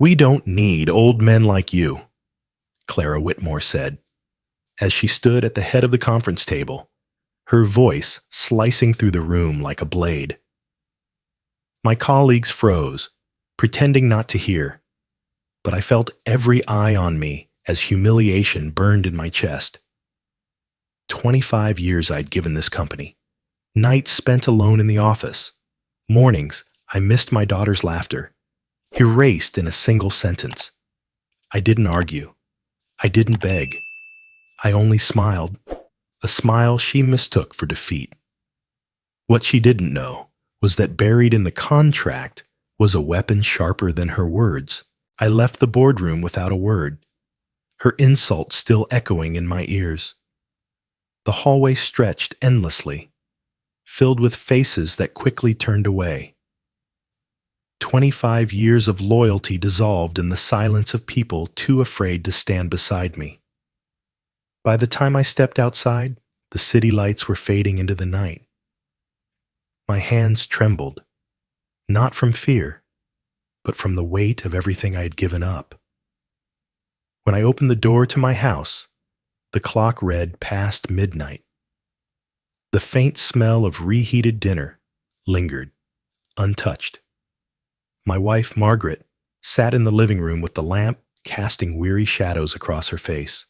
"We don't need old men like you," Clara Whitmore said, as she stood at the head of the conference table, her voice slicing through the room like a blade. My colleagues froze, pretending not to hear, but I felt every eye on me as humiliation burned in my chest. 25 years I'd given this company, nights spent alone in the office, mornings I missed my daughter's laughter, erased in a single sentence. I didn't argue. I didn't beg. I only smiled, a smile she mistook for defeat. What she didn't know was that buried in the contract was a weapon sharper than her words. I left the boardroom without a word, her insult still echoing in my ears. The hallway stretched endlessly, filled with faces that quickly turned away. 25 years of loyalty dissolved in the silence of people too afraid to stand beside me. By the time I stepped outside, the city lights were fading into the night. My hands trembled, not from fear, but from the weight of everything I had given up. When I opened the door to my house, the clock read past midnight. The faint smell of reheated dinner lingered, untouched. My wife, Margaret, sat in the living room with the lamp casting weary shadows across her face.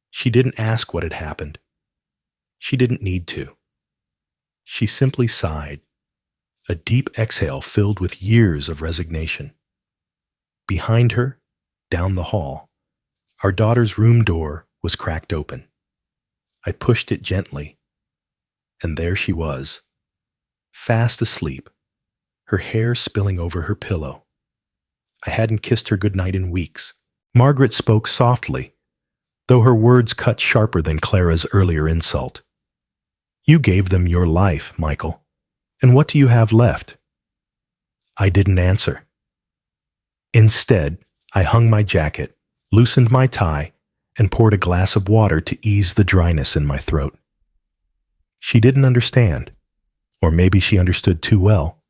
She didn't ask what had happened. She didn't need to. She simply sighed, a deep exhale filled with years of resignation. Behind her, down the hall, our daughter's room door was cracked open. I pushed it gently, and there she was, fast asleep, her hair spilling over her pillow. I hadn't kissed her goodnight in weeks. Margaret spoke softly, though her words cut sharper than Clara's earlier insult. "You gave them your life, Michael, and what do you have left?" I didn't answer. Instead, I hung my jacket, loosened my tie, and poured a glass of water to ease the dryness in my throat. She didn't understand, or maybe she understood too well,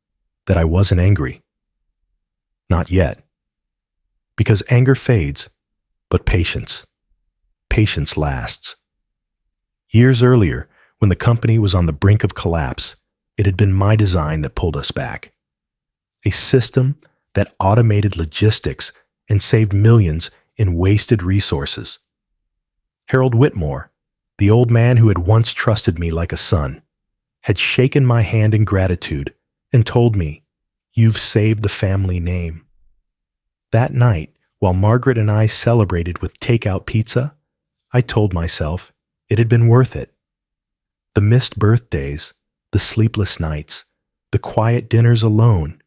that I wasn't angry. Not yet. Because anger fades, but patience lasts. Years earlier, when the company was on the brink of collapse, it had been my design that pulled us back. A system that automated logistics and saved millions in wasted resources. Harold Whitmore, the old man who had once trusted me like a son, had shaken my hand in gratitude and told me, "You've saved the family name." That night, while Margaret and I celebrated with takeout pizza, I told myself it had been worth it. The missed birthdays, the sleepless nights, the quiet dinners alone,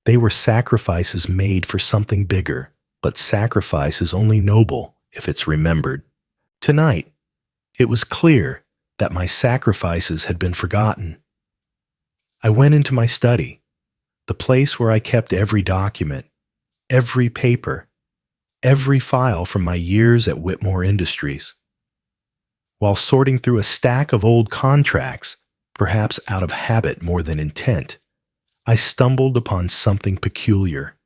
they were sacrifices made for something bigger, but sacrifice is only noble if it's remembered. Tonight, it was clear that my sacrifices had been forgotten. I went into my study, the place where I kept every document, every paper, every file from my years at Whitmore Industries. While sorting through a stack of old contracts, perhaps out of habit more than intent, I stumbled upon something peculiar.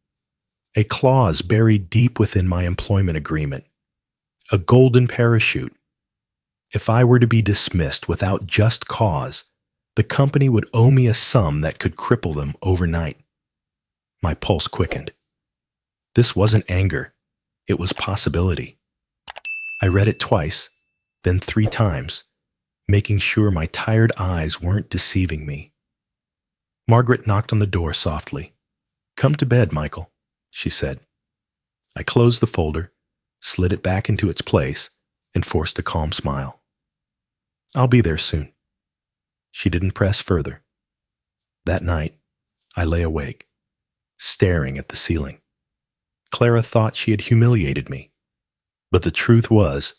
A clause buried deep within my employment agreement. A golden parachute. If I were to be dismissed without just cause, the company would owe me a sum that could cripple them overnight. My pulse quickened. This wasn't anger. It was possibility. I read it twice, then 3 times, making sure my tired eyes weren't deceiving me. Margaret knocked on the door softly. "Come to bed, Michael," she said. I closed the folder, slid it back into its place, and forced a calm smile. "I'll be there soon." She didn't press further. That night, I lay awake, staring at the ceiling. Clara thought she had humiliated me, but the truth was,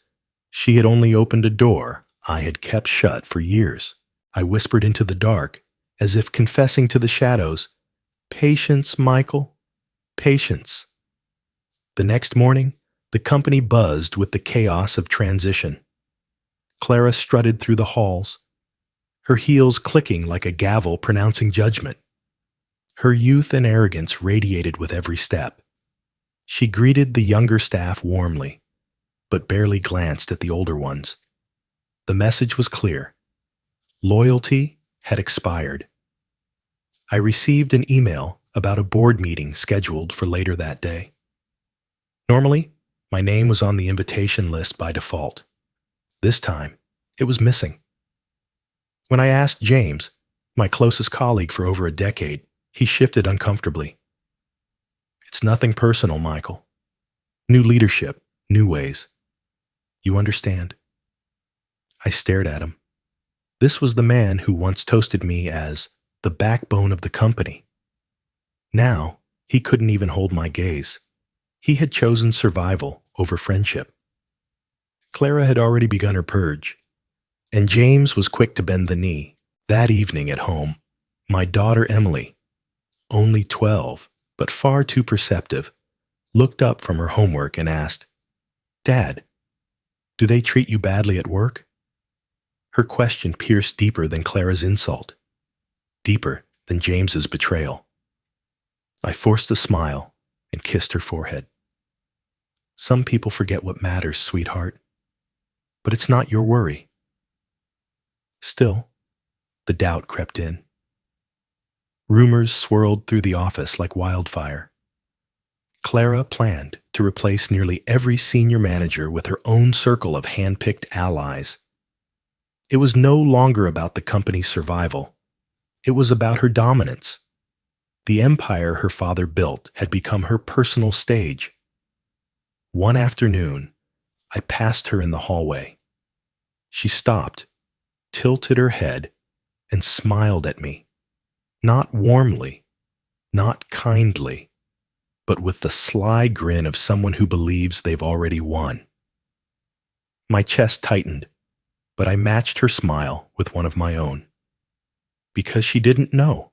she had only opened a door I had kept shut for years. I whispered into the dark, as if confessing to the shadows, "Patience, Michael, patience." The next morning, the company buzzed with the chaos of transition. Clara strutted through the halls, her heels clicking like a gavel pronouncing judgment. Her youth and arrogance radiated with every step. She greeted the younger staff warmly, but barely glanced at the older ones. The message was clear. Loyalty had expired. I received an email about a board meeting scheduled for later that day. Normally, my name was on the invitation list by default. This time, it was missing. When I asked James, my closest colleague for over a decade, he shifted uncomfortably. It's nothing personal, Michael. New leadership, new ways. You understand? I stared at him. This was the man who once toasted me as the backbone of the company. Now, he couldn't even hold my gaze. He had chosen survival over friendship. Clara had already begun her purge, and James was quick to bend the knee. That evening at home, my daughter Emily, only 12, but far too perceptive, looked up from her homework and asked, "Dad, do they treat you badly at work?" Her question pierced deeper than Clara's insult, deeper than James's betrayal. I forced a smile and kissed her forehead. Some people forget what matters, sweetheart, but it's not your worry. Still, the doubt crept in. Rumors swirled through the office like wildfire. Clara planned to replace nearly every senior manager with her own circle of hand-picked allies. It was no longer about the company's survival. It was about her dominance. The empire her father built had become her personal stage. One afternoon, I passed her in the hallway. She stopped, tilted her head, and smiled at me. Not warmly, not kindly, but with the sly grin of someone who believes they've already won. My chest tightened, but I matched her smile with one of my own. Because she didn't know.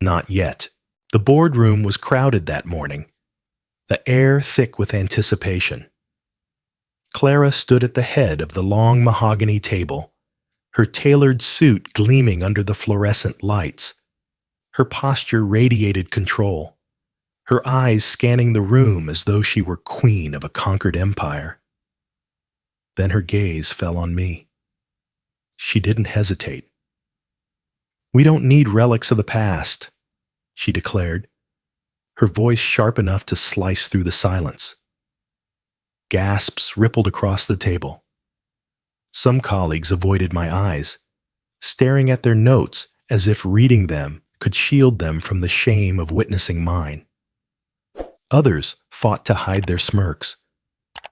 Not yet. The boardroom was crowded that morning, the air thick with anticipation. Clara stood at the head of the long mahogany table, her tailored suit gleaming under the fluorescent lights. Her posture radiated control, her eyes scanning the room as though she were queen of a conquered empire. Then her gaze fell on me. She didn't hesitate. "We don't need relics of the past," she declared, her voice sharp enough to slice through the silence. Gasps rippled across the table. Some colleagues avoided my eyes, staring at their notes as if reading them could shield them from the shame of witnessing mine. Others fought to hide their smirks,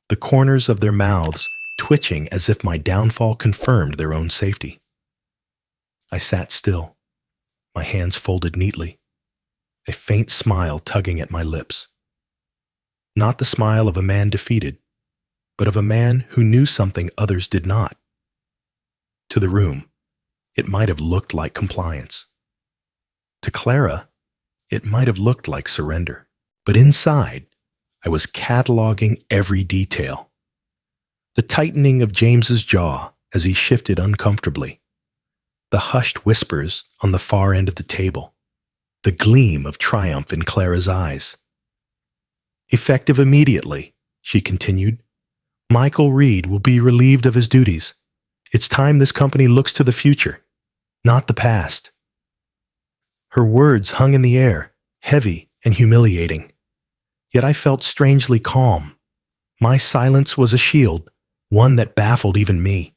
the corners of their mouths twitching as if my downfall confirmed their own safety. I sat still, my hands folded neatly, a faint smile tugging at my lips. Not the smile of a man defeated, but of a man who knew something others did not. To the room, it might have looked like compliance. To Clara, it might have looked like surrender. But inside, I was cataloging every detail. The tightening of James's jaw as he shifted uncomfortably, the hushed whispers on the far end of the table, the gleam of triumph in Clara's eyes. "Effective immediately," she continued, "Michael Reed will be relieved of his duties. It's time this company looks to the future, not the past." Her words hung in the air, heavy and humiliating. Yet I felt strangely calm. My silence was a shield, one that baffled even me.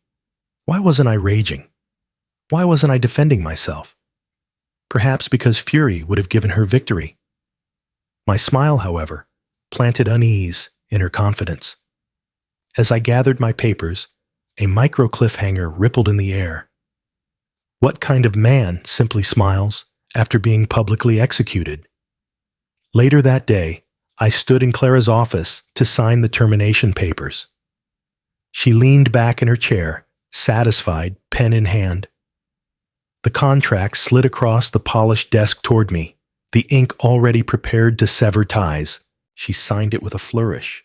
Why wasn't I raging? Why wasn't I defending myself? Perhaps because fury would have given her victory. My smile, however, planted unease in her confidence. As I gathered my papers, a micro cliffhanger rippled in the air. What kind of man simply smiles after being publicly executed? Later that day, I stood in Clara's office to sign the termination papers. She leaned back in her chair, satisfied, pen in hand. The contract slid across the polished desk toward me, the ink already prepared to sever ties. She signed it with a flourish,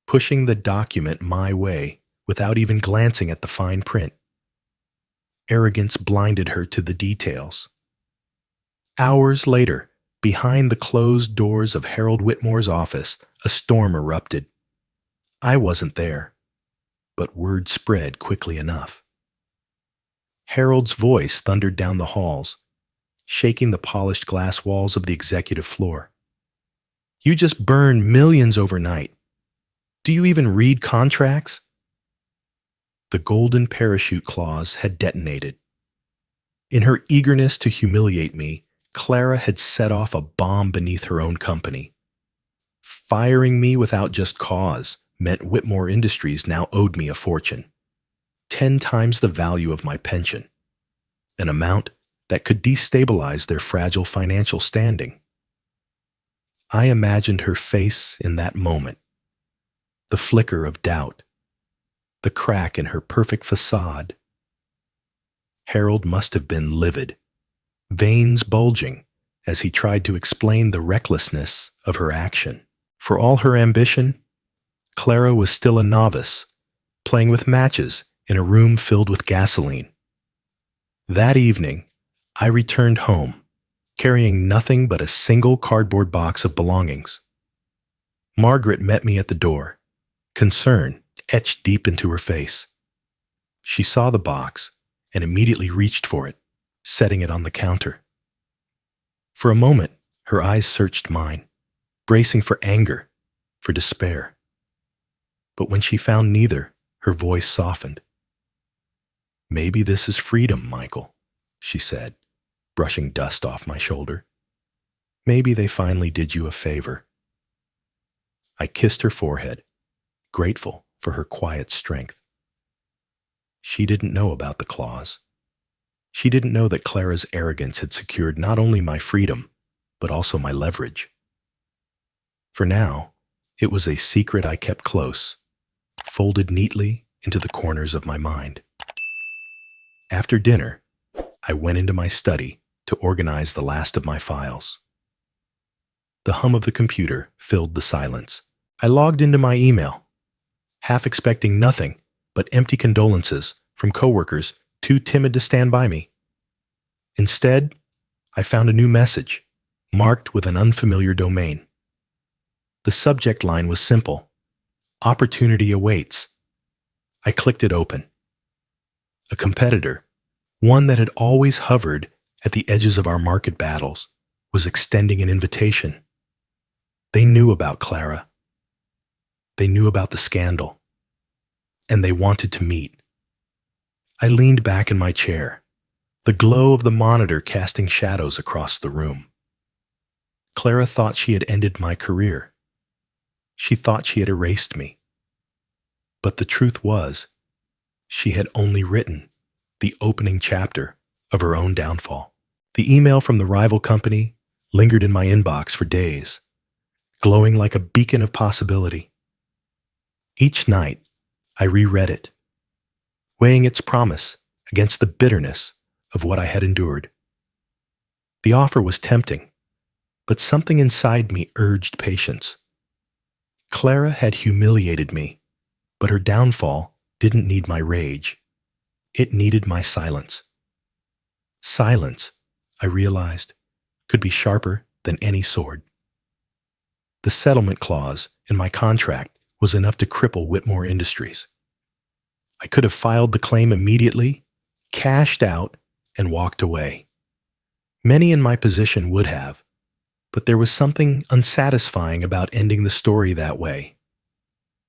pushing the document my way without even glancing at the fine print. Arrogance blinded her to the details. Hours later, Behind the closed doors of Harold Whitmore's office, a storm erupted. I wasn't there, but word spread quickly enough. Harold's voice thundered down the halls, shaking the polished glass walls of the executive floor. You just burned millions overnight. Do you even read contracts? The golden parachute clause had detonated. In her eagerness to humiliate me, Clara had set off a bomb beneath her own company. Firing me without just cause meant Whitmore Industries now owed me a fortune, 10 times the value of my pension, an amount that could destabilize their fragile financial standing. I imagined her face in that moment, the flicker of doubt, the crack in her perfect facade. Harold must have been livid, veins bulging, as he tried to explain the recklessness of her action. For all her ambition, Clara was still a novice, playing with matches in a room filled with gasoline. That evening, I returned home, carrying nothing but a single cardboard box of belongings. Margaret met me at the door, concern etched deep into her face. She saw the box and immediately reached for it, setting it on the counter. For a moment, her eyes searched mine, bracing for anger, for despair. But when she found neither, her voice softened. Maybe this is freedom, Michael, she said, brushing dust off my shoulder. Maybe they finally did you a favor. I kissed her forehead, grateful for her quiet strength. She didn't know about the clause. She didn't know that Clara's arrogance had secured not only my freedom, but also my leverage. For now, it was a secret I kept close, folded neatly into the corners of my mind. After dinner, I went into my study to organize the last of my files. The hum of the computer filled the silence. I logged into my email, half expecting nothing but empty condolences from coworkers too timid to stand by me. Instead, I found a new message, marked with an unfamiliar domain. The subject line was simple: opportunity awaits. I clicked it open. A competitor, one that had always hovered at the edges of our market battles, was extending an invitation. They knew about Clara. They knew about the scandal. And they wanted to meet. I leaned back in my chair, the glow of the monitor casting shadows across the room. Clara thought she had ended my career. She thought she had erased me. But the truth was, she had only written the opening chapter of her own downfall. The email from the rival company lingered in my inbox for days, glowing like a beacon of possibility. Each night, I reread it, weighing its promise against the bitterness of what I had endured. The offer was tempting, but something inside me urged patience. Clara had humiliated me, but her downfall didn't need my rage. It needed my silence. Silence, I realized, could be sharper than any sword. The settlement clause in my contract was enough to cripple Whitmore Industries. I could have filed the claim immediately, cashed out, and walked away. Many in my position would have, but there was something unsatisfying about ending the story that way.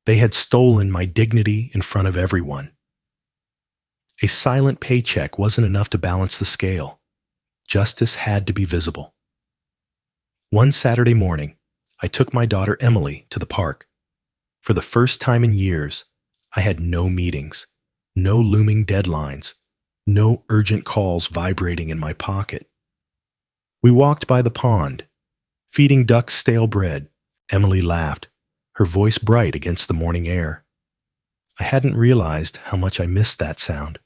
They had stolen my dignity in front of everyone. A silent paycheck wasn't enough to balance the scale. Justice had to be visible. One Saturday morning, I took my daughter Emily to the park. For the first time in years, I had no meetings, no looming deadlines, no urgent calls vibrating in my pocket. We walked by the pond, feeding ducks stale bread. Emily laughed, her voice bright against the morning air. I hadn't realized how much I missed that sound.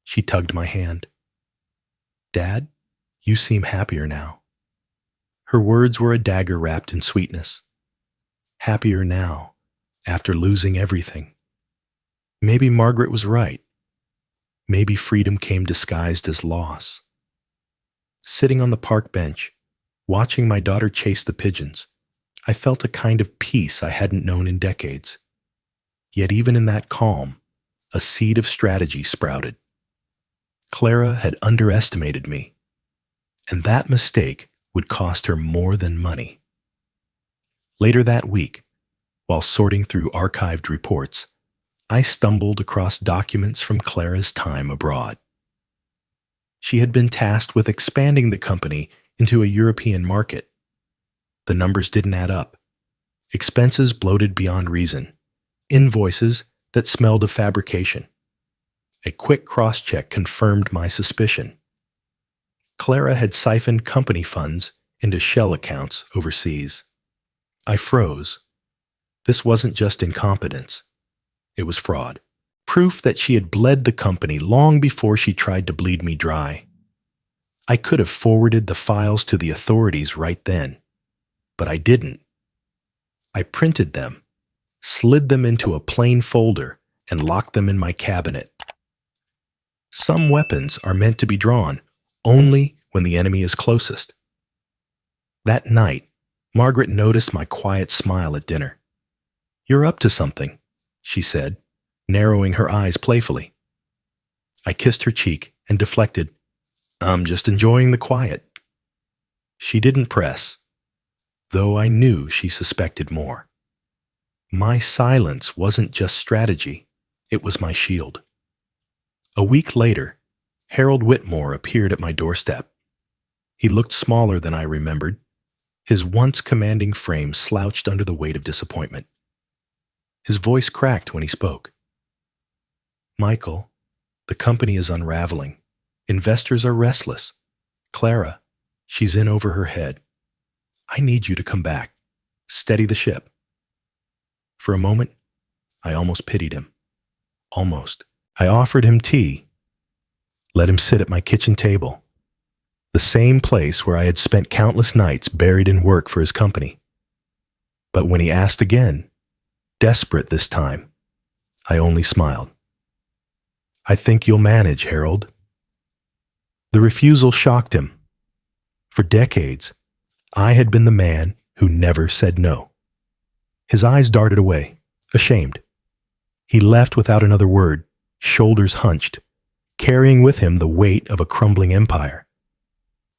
She tugged my hand. "Dad, you seem happier now." Her words were a dagger wrapped in sweetness. Happier now, after losing everything. Maybe Margaret was right. Maybe freedom came disguised as loss. Sitting on the park bench, Watching my daughter chase the pigeons, I felt a kind of peace I hadn't known in decades. Yet even in that calm, a seed of strategy sprouted. Clara had underestimated me, and that mistake would cost her more than money. Later that week, while sorting through archived reports, I stumbled across documents from Clara's time abroad. She had been tasked with expanding the company into a European market. The numbers didn't add up. Expenses bloated beyond reason. Invoices that smelled of fabrication. A quick cross-check confirmed my suspicion. Clara had siphoned company funds into shell accounts overseas. I froze. This wasn't just incompetence. It was fraud. Proof that she had bled the company long before she tried to bleed me dry. I could have forwarded the files to the authorities right then, but I didn't. I printed them, slid them into a plain folder, and locked them in my cabinet. Some weapons are meant to be drawn only when the enemy is closest. That night, Margaret noticed my quiet smile at dinner. "You're up to something," she said, narrowing her eyes playfully. I kissed her cheek and deflected, "I'm just enjoying the quiet." She didn't press, though I knew she suspected more. My silence wasn't just strategy, it was my shield. A week later, Harold Whitmore appeared at my doorstep. He looked smaller than I remembered. His once commanding frame slouched under the weight of disappointment. His voice cracked when he spoke. "Michael, the company is unraveling. Investors are restless. Clara, she's in over her head. I need you to come back. Steady the ship." For a moment, I almost pitied him. Almost. I offered him tea. Let him sit at my kitchen table. The same place where I had spent countless nights buried in work for his company. But when he asked again, desperate this time, I only smiled. "I think you'll manage, Harold." The refusal shocked him. For decades, I had been the man who never said no. His eyes darted away, ashamed. He left without another word, shoulders hunched, carrying with him the weight of a crumbling empire.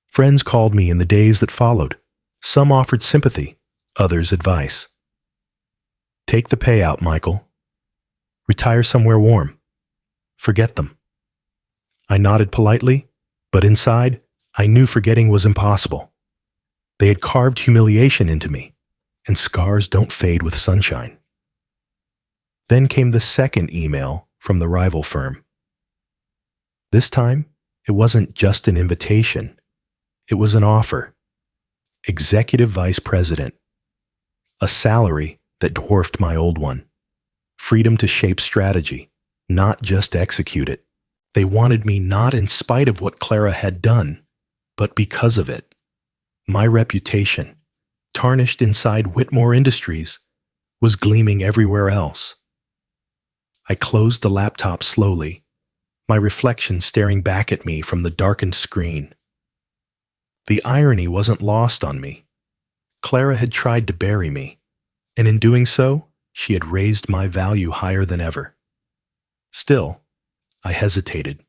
Friends called me in the days that followed. Some offered sympathy, others advice. "Take the payout, Michael. Retire somewhere warm. Forget them." I nodded politely, but inside, I knew forgetting was impossible. They had carved humiliation into me, and scars don't fade with sunshine. Then came the second email from the rival firm. This time, it wasn't just an invitation. It was an offer. Executive Vice President. A salary that dwarfed my old one. Freedom to shape strategy, not just execute it. They wanted me not in spite of what Clara had done, but because of it. My reputation, tarnished inside Whitmore Industries, was gleaming everywhere else. I closed the laptop slowly, my reflection staring back at me from the darkened screen. The irony wasn't lost on me. Clara had tried to bury me, and in doing so, she had raised my value higher than ever. Still, I hesitated.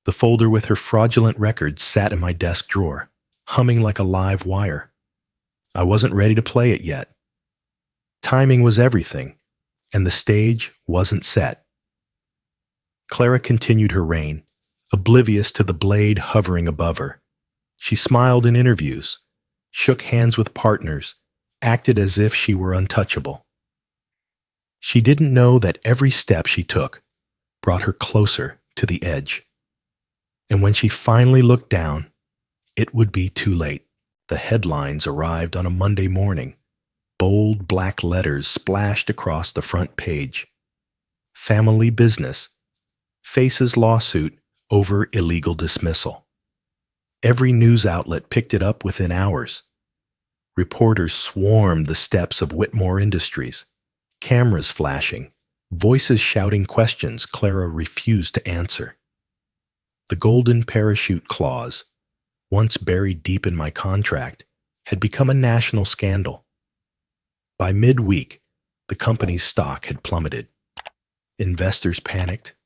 The folder with her fraudulent records sat in my desk drawer, humming like a live wire. I wasn't ready to play it yet. Timing was everything, and the stage wasn't set. Clara continued her reign, oblivious to the blade hovering above her. She smiled in interviews, shook hands with partners, acted as if she were untouchable. She didn't know that every step she took brought her closer to the edge. And when she finally looked down, it would be too late. The headlines arrived on a Monday morning. Bold black letters splashed across the front page. Family business. Faces lawsuit over illegal dismissal. Every news outlet picked it up within hours. Reporters swarmed the steps of Whitmore Industries, cameras flashing, voices shouting questions Clara refused to answer. The golden parachute clause, once buried deep in my contract, had become a national scandal. By midweek, the company's stock had plummeted. Investors panicked,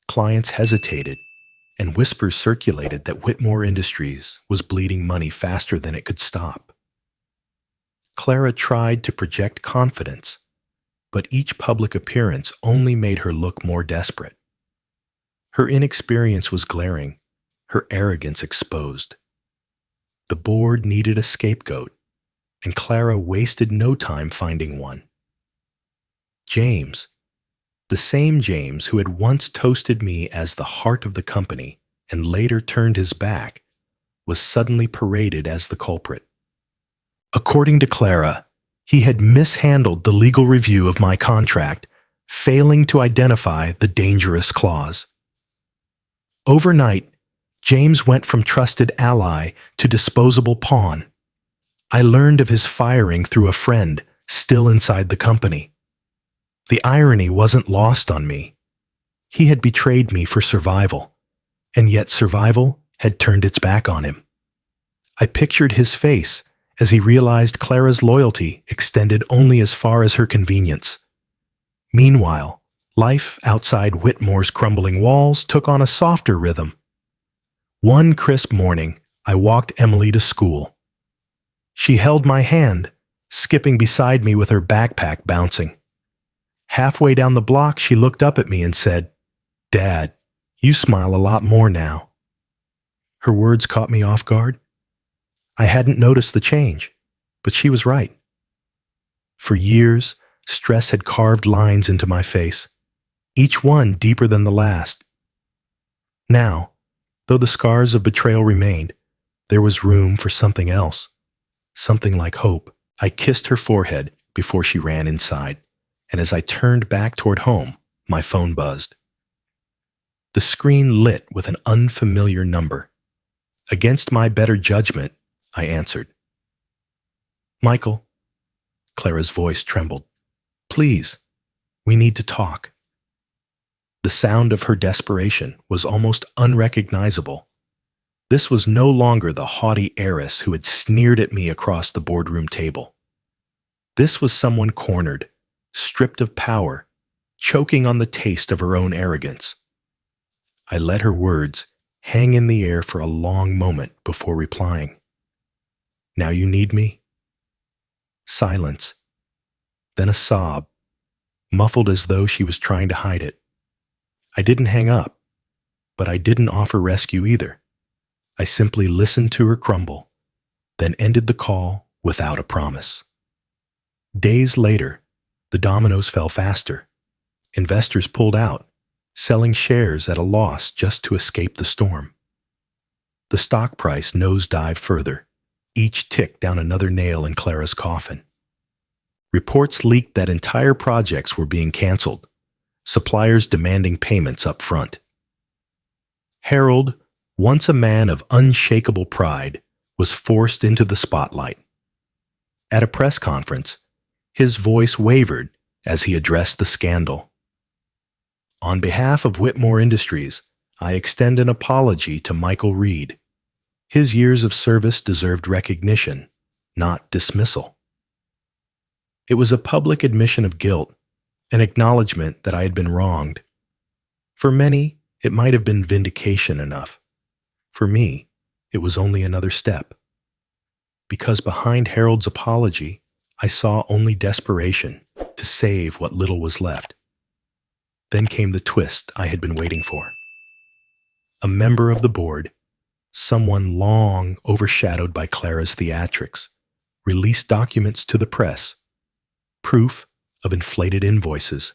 clients hesitated, and whispers circulated that Whitmore Industries was bleeding money faster than it could stop. Clara tried to project confidence, but each public appearance only made her look more desperate. Her inexperience was glaring, her arrogance exposed. The board needed a scapegoat, and Clara wasted no time finding one. James, the same James who had once toasted me as the heart of the company and later turned his back, was suddenly paraded as the culprit. According to Clara, he had mishandled the legal review of my contract, failing to identify the dangerous clause. Overnight, James went from trusted ally to disposable pawn. I learned of his firing through a friend still inside the company. The irony wasn't lost on me. He had betrayed me for survival, and yet survival had turned its back on him. I pictured his face as he realized Clara's loyalty extended only as far as her convenience. Meanwhile, life outside Whitmore's crumbling walls took on a softer rhythm. One crisp morning, I walked Emily to school. She held my hand, skipping beside me with her backpack bouncing. Halfway down the block, she looked up at me and said, "Dad, you smile a lot more now." Her words caught me off guard. I hadn't noticed the change, but she was right. For years, stress had carved lines into my face, each one deeper than the last. Now, though the scars of betrayal remained, there was room for something else, something like hope. I kissed her forehead before she ran inside, and as I turned back toward home, my phone buzzed. The screen lit with an unfamiliar number. Against my better judgment, I answered. "Michael," Clara's voice trembled. "Please, we need to talk." The sound of her desperation was almost unrecognizable. This was no longer the haughty heiress who had sneered at me across the boardroom table. This was someone cornered, stripped of power, choking on the taste of her own arrogance. I let her words hang in the air for a long moment before replying. "Now you need me?" Silence, then a sob, muffled as though she was trying to hide it. I didn't hang up, but I didn't offer rescue either. I simply listened to her crumble, then ended the call without a promise. Days later, the dominoes fell faster. Investors pulled out, selling shares at a loss just to escape the storm. The stock price nosedived further, each tick down another nail in Clara's coffin. Reports leaked that entire projects were being canceled, suppliers demanding payments up front. Harold, once a man of unshakable pride, was forced into the spotlight. At a press conference, his voice wavered as he addressed the scandal. "On behalf of Whitmore Industries, I extend an apology to Michael Reed. His years of service deserved recognition, not dismissal." It was a public admission of guilt, an acknowledgement that I had been wronged. For many, it might have been vindication enough. For me, it was only another step. Because behind Harold's apology, I saw only desperation to save what little was left. Then came the twist I had been waiting for. A member of the board, someone long overshadowed by Clara's theatrics, released documents to the press, proof of inflated invoices,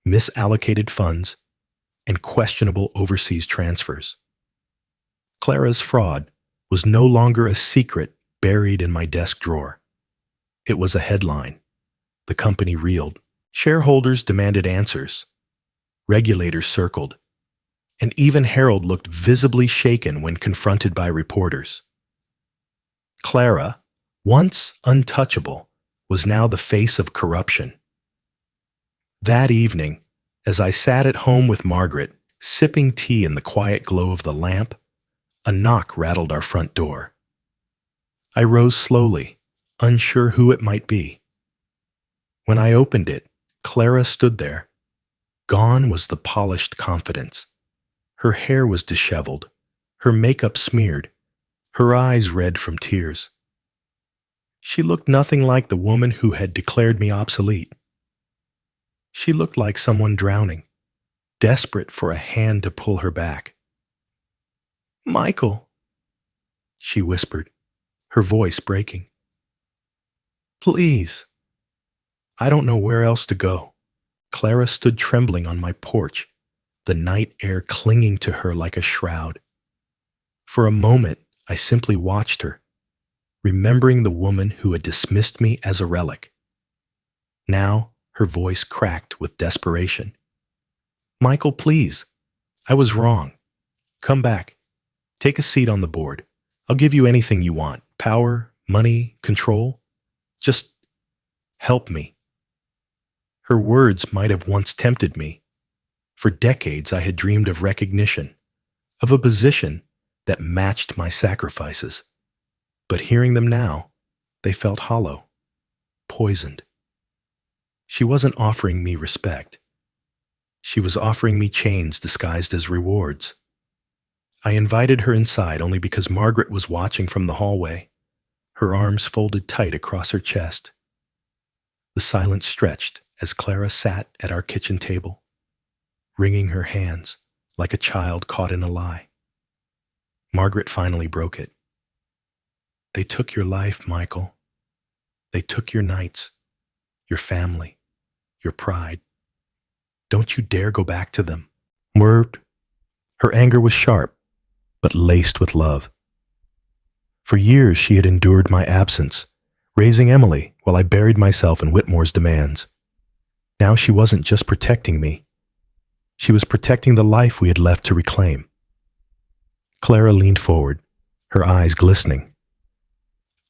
misallocated funds, and questionable overseas transfers. Clara's fraud was no longer a secret buried in my desk drawer. It was a headline. The company reeled. Shareholders demanded answers. Regulators circled. And even Harold looked visibly shaken when confronted by reporters. Clara, once untouchable, was now the face of corruption. That evening, as I sat at home with Margaret, sipping tea in the quiet glow of the lamp, a knock rattled our front door. I rose slowly, unsure who it might be. When I opened it, Clara stood there. Gone was the polished confidence. Her hair was disheveled, her makeup smeared, her eyes red from tears. She looked nothing like the woman who had declared me obsolete. She looked like someone drowning, desperate for a hand to pull her back. "Michael," she whispered, her voice breaking. "Please." I don't know where else to go. Clara stood trembling on my porch, the night air clinging to her like a shroud. For a moment, I simply watched her, remembering the woman who had dismissed me as a relic. Now, her voice cracked with desperation. "Michael, please. I was wrong. Come back. Take a seat on the board. I'll give you anything you want. Power, money, control. Just help me." Her words might have once tempted me. For decades I had dreamed of recognition, of a position that matched my sacrifices. But hearing them now, they felt hollow, poisoned. She wasn't offering me respect. She was offering me chains disguised as rewards. I invited her inside only because Margaret was watching from the hallway, her arms folded tight across her chest. The silence stretched as Clara sat at our kitchen table, wringing her hands like a child caught in a lie. Margaret finally broke it. "They took your life, Michael. They took your nights, your family, your pride. Don't you dare go back to them." Word. Her anger was sharp, but laced with love. For years she had endured my absence, raising Emily while I buried myself in Whitmore's demands. Now she wasn't just protecting me. She was protecting the life we had left to reclaim. Clara leaned forward, her eyes glistening.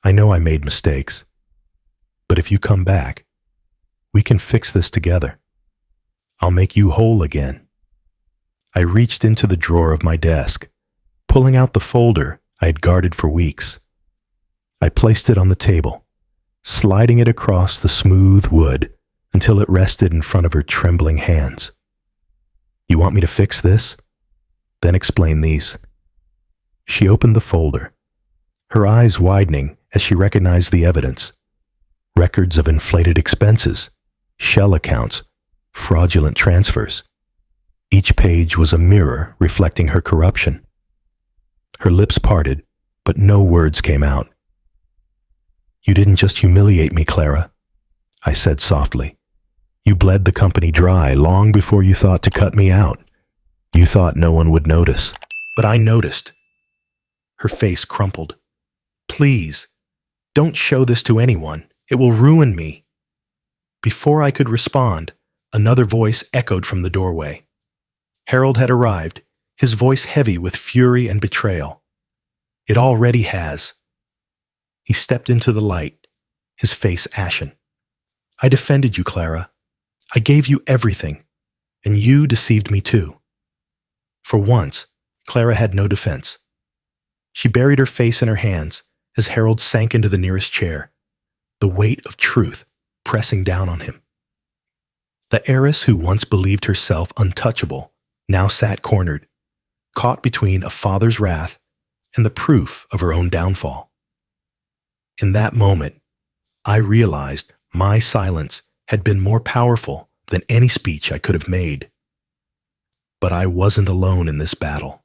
"I know I made mistakes, but if you come back, we can fix this together. I'll make you whole again." I reached into the drawer of my desk, pulling out the folder I had guarded for weeks. I placed it on the table, sliding it across the smooth wood until it rested in front of her trembling hands. "You want me to fix this? Then explain these." She opened the folder, her eyes widening as she recognized the evidence. Records of inflated expenses, shell accounts, fraudulent transfers. Each page was a mirror reflecting her corruption. Her lips parted, but no words came out. "You didn't just humiliate me, Clara," I said softly. "You bled the company dry long before you thought to cut me out. You thought no one would notice. But I noticed." Her face crumpled. "Please, don't show this to anyone. It will ruin me." Before I could respond, another voice echoed from the doorway. Harold had arrived, his voice heavy with fury and betrayal. "It already has." He stepped into the light, his face ashen. "I defended you, Clara. I gave you everything, and you deceived me too." For once, Clara had no defense. She buried her face in her hands as Harold sank into the nearest chair, the weight of truth pressing down on him. The heiress who once believed herself untouchable now sat cornered, caught between a father's wrath and the proof of her own downfall. In that moment, I realized my silence had been more powerful than any speech I could have made. But I wasn't alone in this battle.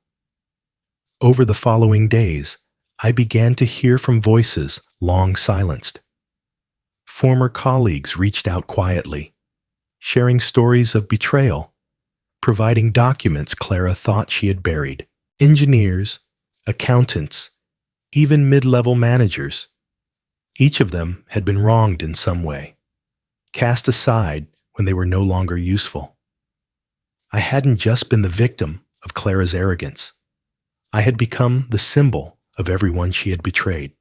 Over the following days, I began to hear from voices long silenced. Former colleagues reached out quietly, sharing stories of betrayal, providing documents Clara thought she had buried. Engineers, accountants, even mid-level managers. Each of them had been wronged in some way, cast aside when they were no longer useful. I hadn't just been the victim of Clara's arrogance. I had become the symbol of everyone she had betrayed.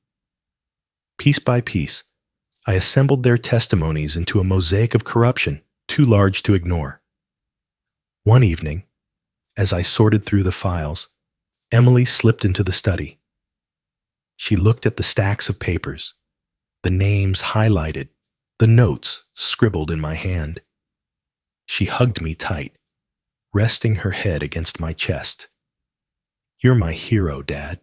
Piece by piece, I assembled their testimonies into a mosaic of corruption too large to ignore. One evening, as I sorted through the files, Emily slipped into the study. She looked at the stacks of papers, the names highlighted, the notes scribbled in my hand. She hugged me tight, resting her head against my chest. "You're my hero, Dad."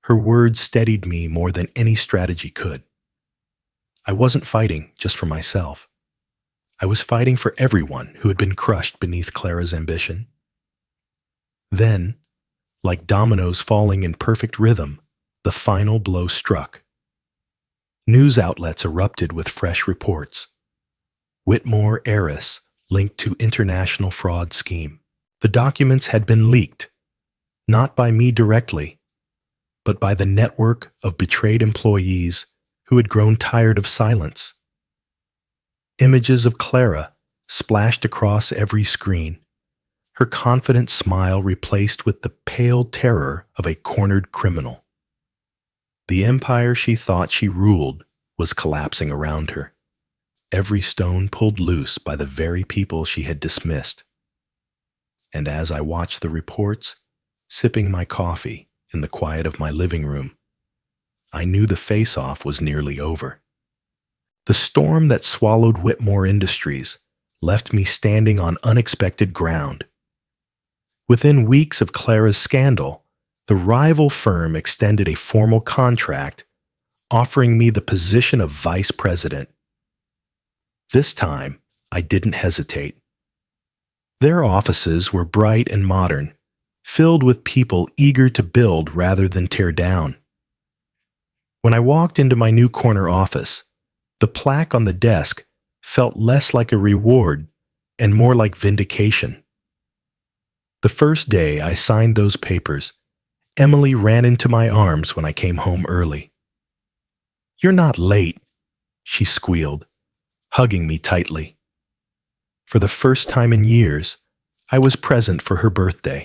Her words steadied me more than any strategy could. I wasn't fighting just for myself. I was fighting for everyone who had been crushed beneath Clara's ambition. Then, like dominoes falling in perfect rhythm, the final blow struck. News outlets erupted with fresh reports. Whitmore heiress linked to international fraud scheme. The documents had been leaked, not by me directly, but by the network of betrayed employees who had grown tired of silence. Images of Clara splashed across every screen, her confident smile replaced with the pale terror of a cornered criminal. The empire she thought she ruled was collapsing around her, every stone pulled loose by the very people she had dismissed. And as I watched the reports, sipping my coffee in the quiet of my living room, I knew the face-off was nearly over. The storm that swallowed Whitmore Industries left me standing on unexpected ground. Within weeks of Clara's scandal, the rival firm extended a formal contract offering me the position of vice president. This time, I didn't hesitate. Their offices were bright and modern, filled with people eager to build rather than tear down. When I walked into my new corner office, the plaque on the desk felt less like a reward and more like vindication. The first day I signed those papers, Emily ran into my arms when I came home early. "You're not late," she squealed, hugging me tightly. For the first time in years, I was present for her birthday.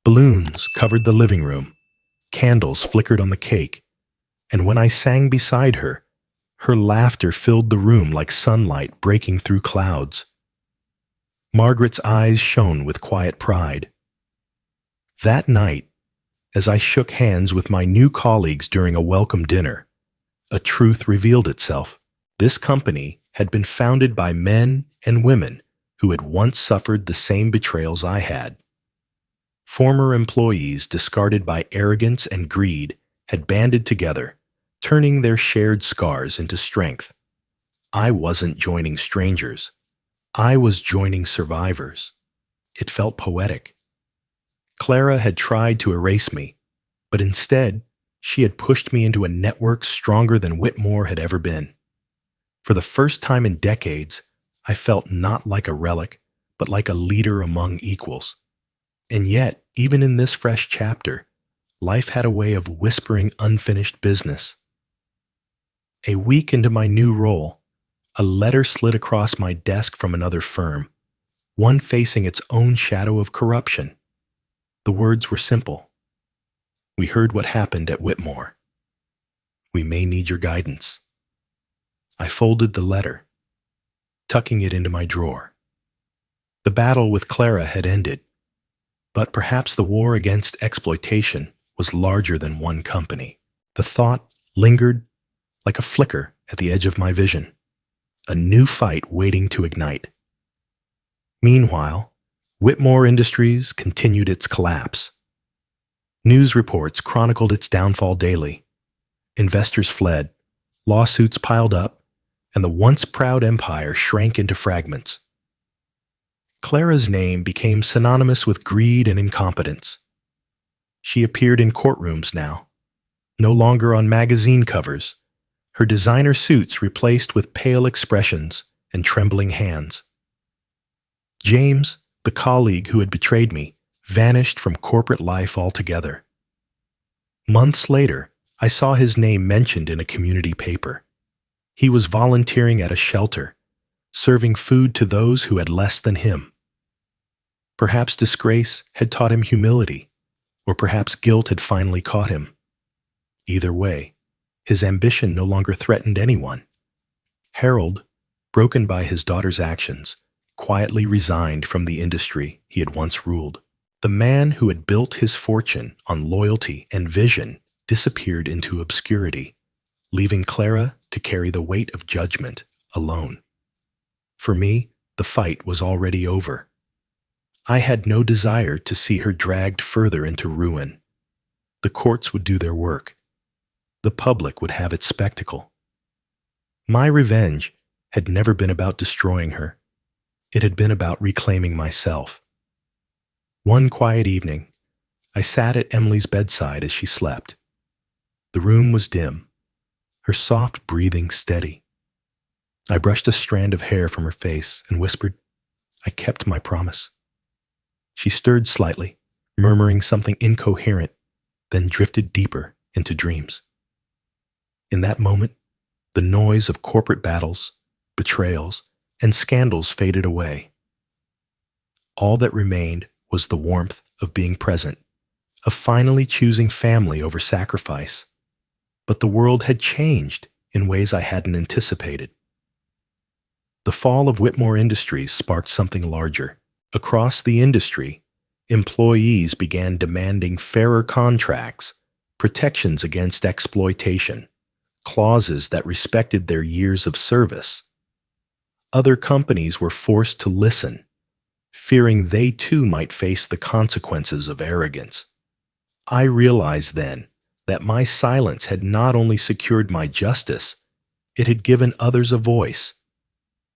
Balloons covered the living room, candles flickered on the cake, and when I sang beside her, her laughter filled the room like sunlight breaking through clouds. Margaret's eyes shone with quiet pride. That night, as I shook hands with my new colleagues during a welcome dinner, a truth revealed itself. This company had been founded by men and women who had once suffered the same betrayals I had. Former employees discarded by arrogance and greed had banded together, turning their shared scars into strength. I wasn't joining strangers. I was joining survivors. It felt poetic. Clara had tried to erase me, but instead, she had pushed me into a network stronger than Whitmore had ever been. For the first time in decades, I felt not like a relic, but like a leader among equals. And yet, even in this fresh chapter, life had a way of whispering unfinished business. A week into my new role, a letter slid across my desk from another firm, one facing its own shadow of corruption. The words were simple. "We heard what happened at Whitmore. We may need your guidance." I folded the letter, tucking it into my drawer. The battle with Clara had ended, but perhaps the war against exploitation was larger than one company. The thought lingered like a flicker at the edge of my vision, a new fight waiting to ignite. Meanwhile, Whitmore Industries continued its collapse. News reports chronicled its downfall daily. Investors fled, lawsuits piled up, and the once proud empire shrank into fragments. Clara's name became synonymous with greed and incompetence. She appeared in courtrooms now, no longer on magazine covers, her designer suits replaced with pale expressions and trembling hands. James, the colleague who had betrayed me, vanished from corporate life altogether. Months later, I saw his name mentioned in a community paper. He was volunteering at a shelter, serving food to those who had less than him. Perhaps disgrace had taught him humility, or perhaps guilt had finally caught him. Either way, his ambition no longer threatened anyone. Harold, broken by his daughter's actions, quietly resigned from the industry he had once ruled. The man who had built his fortune on loyalty and vision disappeared into obscurity, leaving Clara to carry the weight of judgment alone. For me, the fight was already over. I had no desire to see her dragged further into ruin. The courts would do their work. The public would have its spectacle. My revenge had never been about destroying her. It had been about reclaiming myself. One quiet evening, I sat at Emily's bedside as she slept. The room was dim, her soft breathing steady. I brushed a strand of hair from her face and whispered, "I kept my promise." She stirred slightly, murmuring something incoherent, then drifted deeper into dreams. In that moment, the noise of corporate battles, betrayals, and scandals faded away. All that remained was the warmth of being present, of finally choosing family over sacrifice. But the world had changed in ways I hadn't anticipated. The fall of Whitmore Industries sparked something larger. Across the industry, employees began demanding fairer contracts, protections against exploitation, clauses that respected their years of service. Other companies were forced to listen, fearing they too might face the consequences of arrogance. I realized then that my silence had not only secured my justice, it had given others a voice.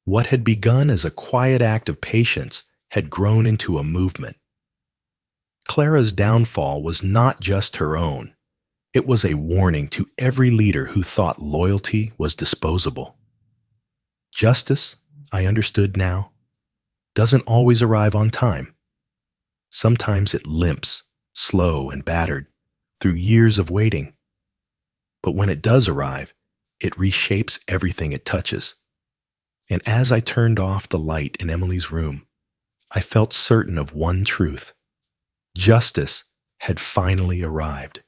What had begun as a quiet act of patience had grown into a movement. Clara's downfall was not just her own. It was a warning to every leader who thought loyalty was disposable. Justice, I understood now, doesn't always arrive on time. Sometimes it limps, slow and battered, through years of waiting. But when it does arrive, it reshapes everything it touches. And as I turned off the light in Emily's room, I felt certain of one truth. Justice had finally arrived.